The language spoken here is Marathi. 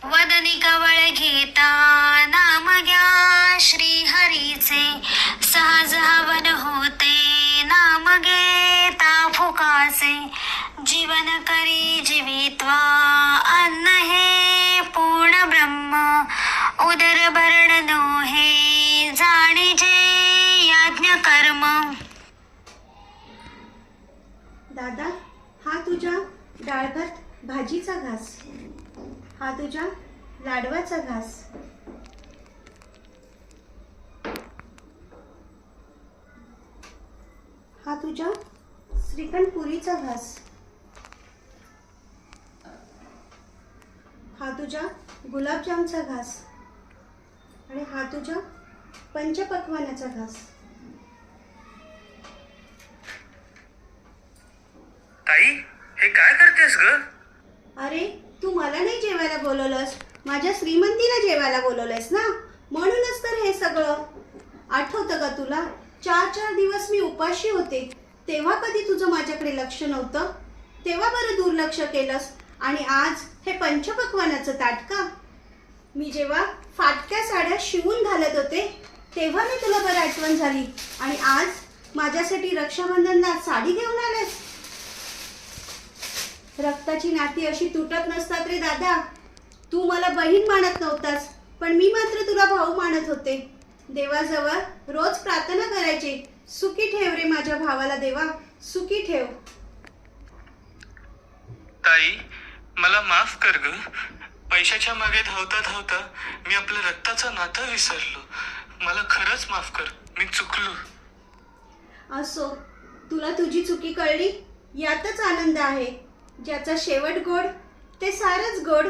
वदनी कवळ घेता नाम घ्या श्री हरीचे, सहज हवन होते नाम घेता फुकाचे, जीवन करी जीवित्वा अन्न हे पूर्ण ब्रह्म, उदर भरण नोहे जाणीजे यज्ञ कर्म. दादा, हा तुझ्या डाळ-भात भाजीचा घास, हा तुझ्या लाडवाचा घास. हा तुझ्या श्रीखंड पुरीचा घास, हा तुझ्या गुलाबजामचा घास आणि हा तुझ्या पंचपक्वानाचा घास. ताई, हे काय करतेस ग? अरे, तू मला नाही जेवायला बोलवलंस, माझ्या श्रीमंतीला जेवायला बोलवलंयस ना, म्हणूनच तर हे सगळं. आठवतं का तुला? 4 दिवस मी उपाशी होते, तेव्हा कधी तुझं माझ्याकडे लक्ष नव्हतं? तेव्हा बरं दुर्लक्ष केलंस आणि आज हे पंचपक्वानाचं ताट का? मी जेव्हा फाटक्या साड्या शिवून घालत होते तेव्हा मी तुला बरं आठवण झाली आणि आज माझ्यासाठी रक्षाबंधनला साडी घेऊन आलेस. रक्ताची नाती अशी तुटत नसतात रे दादा. तू मला बहीण मानत नव्हतास, पण मी मात्र तुला भाऊ मानत होते. देवाजवळ रोज प्रार्थना करायची, सुखी ठेव रे माझ्या भावाला देवा, सुखी ठेव. ताई, मला माफ कर ग. पैशाच्या मागे धावता धावता मी आपलं रक्ताचं नातं विसरलो. मला खरंच माफ कर, मी चुकलो. असो, तुला तुझी चुकी कळली यातच आनंद आहे. ज्याचा शेवट गोड ते सारंच गोड.